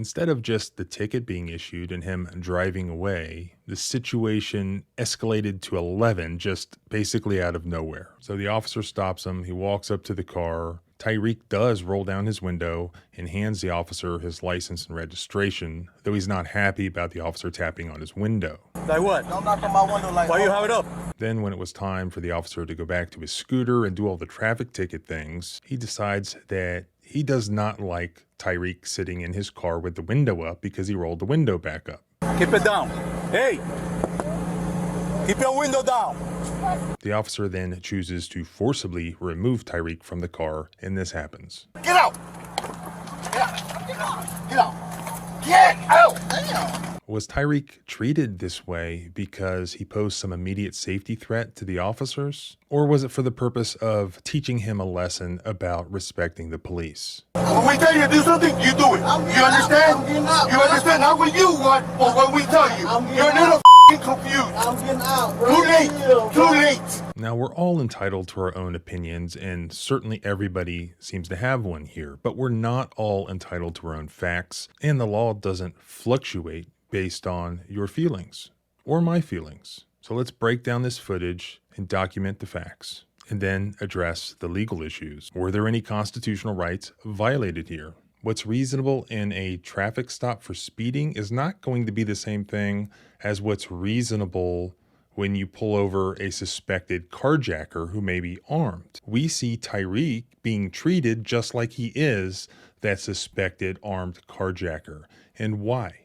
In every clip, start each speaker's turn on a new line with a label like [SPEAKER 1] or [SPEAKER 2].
[SPEAKER 1] Instead of just the ticket being issued and him driving away, the situation escalated to 11 just basically out of nowhere. So the officer stops him. He walks up to the car. Tyreek does roll down his window and hands the officer his license and registration, though he's not happy about the officer tapping on his window.
[SPEAKER 2] Like what? Don't knock on my window like why you have it up?
[SPEAKER 1] Then when it was time for the officer to go back to his scooter and do all the traffic ticket things, he decides that he does not like Tyreek sitting in his car with the window up because he rolled the window back up.
[SPEAKER 2] Keep it down. Hey! Keep your window down.
[SPEAKER 1] The officer then chooses to forcibly remove Tyreek from the car, and this happens.
[SPEAKER 2] Get out! Get out! Get out! Get out! Get out! Damn!
[SPEAKER 1] Was Tyreek treated this way because he posed some immediate safety threat to the officers? Or was it for the purpose of teaching him a lesson about respecting the police?
[SPEAKER 3] When we tell you to do something, you do it. You understand? You understand? Not what you want, or what we tell you. You're a little confused.
[SPEAKER 2] I'm getting out, bro.
[SPEAKER 3] Too late. Too late.
[SPEAKER 1] Now, we're all entitled to our own opinions, and certainly everybody seems to have one here, but we're not all entitled to our own facts, and the law doesn't fluctuate based on your feelings or my feelings. So let's break down this footage and document the facts, and then address the legal issues. Were there any constitutional rights violated here? What's reasonable in a traffic stop for speeding is not going to be the same thing as what's reasonable when you pull over a suspected carjacker who may be armed. We see Tyreek being treated just like he is that suspected armed carjacker. And why?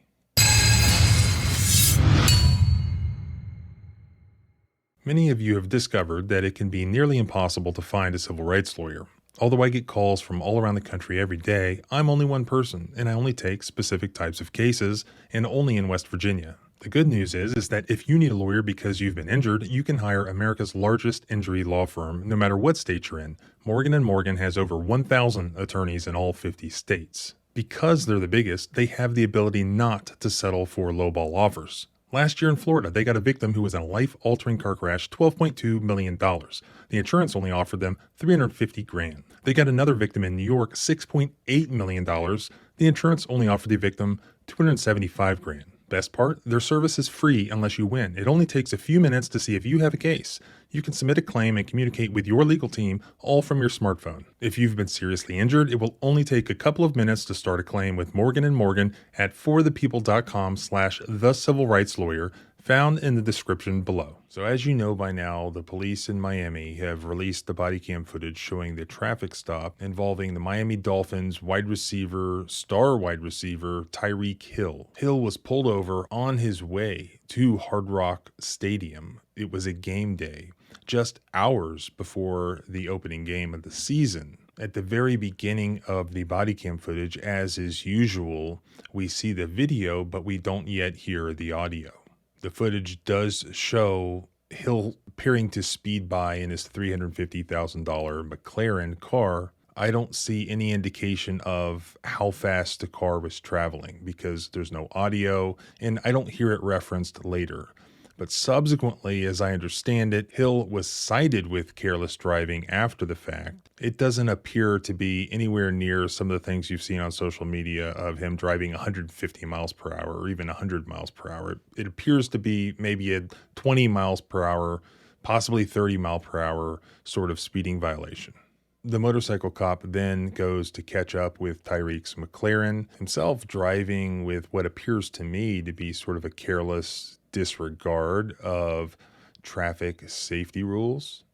[SPEAKER 1] Many of you have discovered that it can be nearly impossible to find a civil rights lawyer. Although I get calls from all around the country every day, I'm only one person, and I only take specific types of cases, and only in West Virginia. The good news is that if you need a lawyer because you've been injured, you can hire America's largest injury law firm, no matter what state you're in. Morgan & Morgan has over 1,000 attorneys in all 50 states. Because they're the biggest, they have the ability not to settle for lowball offers. Last year in Florida, they got a victim who was in a life-altering car crash, $12.2 million. The insurance only offered them $350,000. They got another victim in New York, $6.8 million. The insurance only offered the victim $275,000. Best part, their service is free unless you win. It only takes a few minutes to see if you have a case. You can submit a claim and communicate with your legal team all from your smartphone. If you've been seriously injured, it will only take a couple of minutes to start a claim with Morgan & Morgan at forthepeople.com/thecivilrightslawyer, found in the description below. So as you know by now, the police in Miami have released the body cam footage showing the traffic stop involving the Miami Dolphins star wide receiver, Tyreek Hill. Hill was pulled over on his way to Hard Rock Stadium. It was a game day, just hours before the opening game of the season. At the very beginning of the body cam footage, as is usual, we see the video, but we don't yet hear the audio. The footage does show Hill appearing to speed by in his $350,000 McLaren car. I don't see any indication of how fast the car was traveling because there's no audio, and I don't hear it referenced later. But subsequently, as I understand it, Hill was cited with careless driving after the fact. It doesn't appear to be anywhere near some of the things you've seen on social media of him driving 150 miles per hour or even 100 miles per hour. It appears to be maybe a 20 miles per hour, possibly 30 mile per hour sort of speeding violation. The motorcycle cop then goes to catch up with Tyreek's McLaren, himself driving with what appears to me to be sort of a careless disregard of traffic safety rules.